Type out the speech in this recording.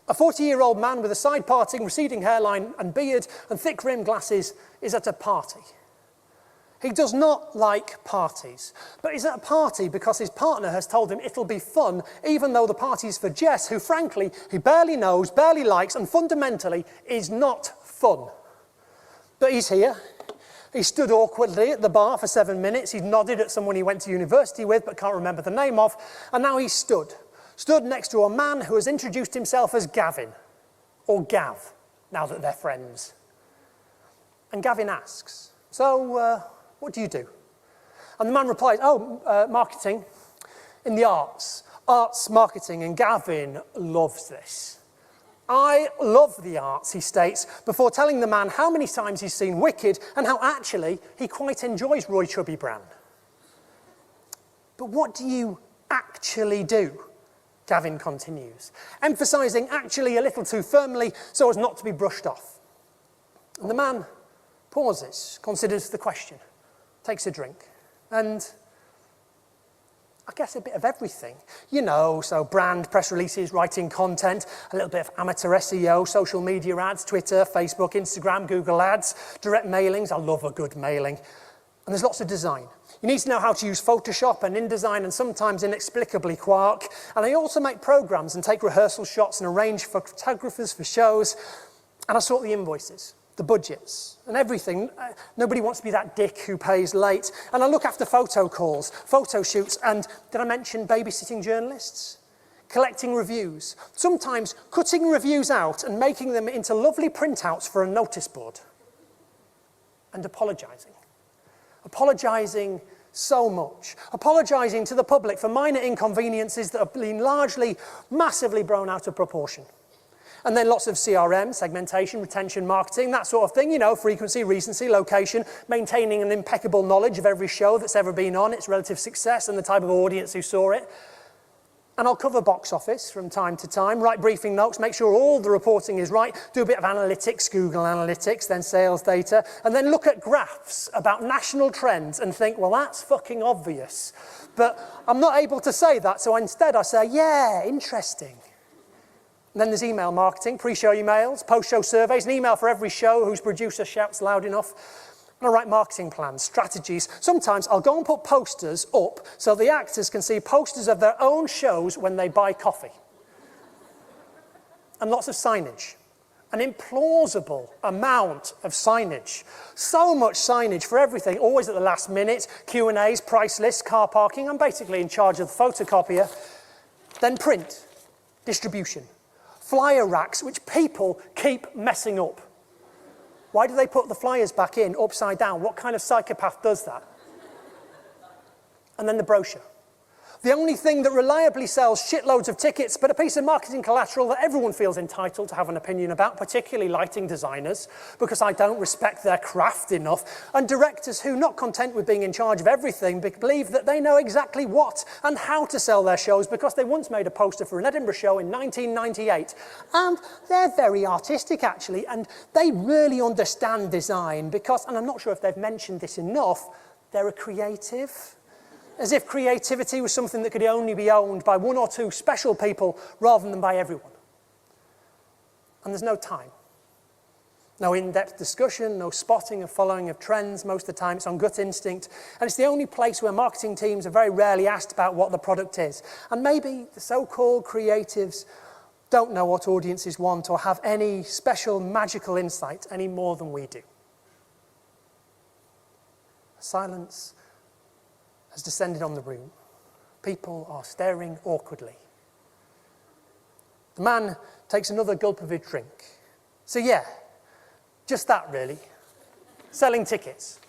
A 40-year-old man with a side-parting, receding hairline and beard and thick-rimmed glasses is at a party. He does not like parties, but he's at a party because his partner has told him it'll be fun, even though the party's for Jess, who frankly, he barely knows, barely likes, and fundamentally is not fun. But he's here. He stood awkwardly at the bar for 7 minutes. He's nodded at someone he went to university with but can't remember the name of, and now he's stood next to a man who has introduced himself as Gavin, or Gav, now that they're friends. And Gavin asks, so, what do you do? And the man replies, marketing in the arts marketing, and Gavin loves this. I love the arts, he states, before telling the man how many times he's seen Wicked and how actually he quite enjoys Roy Chubby Brand. But what do you actually do? Gavin continues, emphasising actually a little too firmly so as not to be brushed off. And the man pauses, considers the question, takes a drink, and I guess a bit of everything. You know, so brand, press releases, writing content, a little bit of amateur SEO, social media ads, Twitter, Facebook, Instagram, Google ads, direct mailings. I love a good mailing. And there's lots of design. You need to know how to use Photoshop and InDesign and sometimes inexplicably Quark. And I also make programs and take rehearsal shots and arrange for photographers for shows. And I sort the invoices, the budgets, and everything. Nobody wants to be that dick who pays late. And I look after photo calls, photo shoots, and did I mention babysitting journalists? Collecting reviews, sometimes cutting reviews out and making them into lovely printouts for a notice board. And apologising. Apologising so much. Apologising to the public for minor inconveniences that have been largely, massively blown out of proportion. And then lots of CRM, segmentation, retention, marketing, that sort of thing, you know, frequency, recency, location, maintaining an impeccable knowledge of every show that's ever been on, its relative success and the type of audience who saw it. And I'll cover box office from time to time, write briefing notes, make sure all the reporting is right, do a bit of analytics, Google Analytics, then sales data, and then look at graphs about national trends and think, well, that's fucking obvious. But I'm not able to say that, so instead I say, yeah, interesting. And then there's email marketing, pre-show emails, post-show surveys, an email for every show whose producer shouts loud enough. And I write marketing plans, strategies. Sometimes I'll go and put posters up so the actors can see posters of their own shows when they buy coffee. And lots of signage. An implausible amount of signage. So much signage for everything, always at the last minute. Q&As, price lists, car parking. I'm basically in charge of the photocopier. Then print, distribution. Flyer racks, which people keep messing up. Why do they put the flyers back in upside down? What kind of psychopath does that? And then the brochure. The only thing that reliably sells shitloads of tickets, but a piece of marketing collateral that everyone feels entitled to have an opinion about, particularly lighting designers, because I don't respect their craft enough, and directors who, not content with being in charge of everything, believe that they know exactly what and how to sell their shows because they once made a poster for an Edinburgh show in 1998. And they're very artistic, actually, and they really understand design because, and I'm not sure if they've mentioned this enough, they're a creative. As if creativity was something that could only be owned by one or two special people rather than by everyone. And there's no time. No in-depth discussion, no spotting or following of trends. Most of the time it's on gut instinct. And it's the only place where marketing teams are very rarely asked about what the product is. And maybe the so-called creatives don't know what audiences want or have any special magical insight any more than we do. Silence has descended on the room. People are staring awkwardly. The man takes another gulp of his drink. So yeah, just that really. Selling tickets.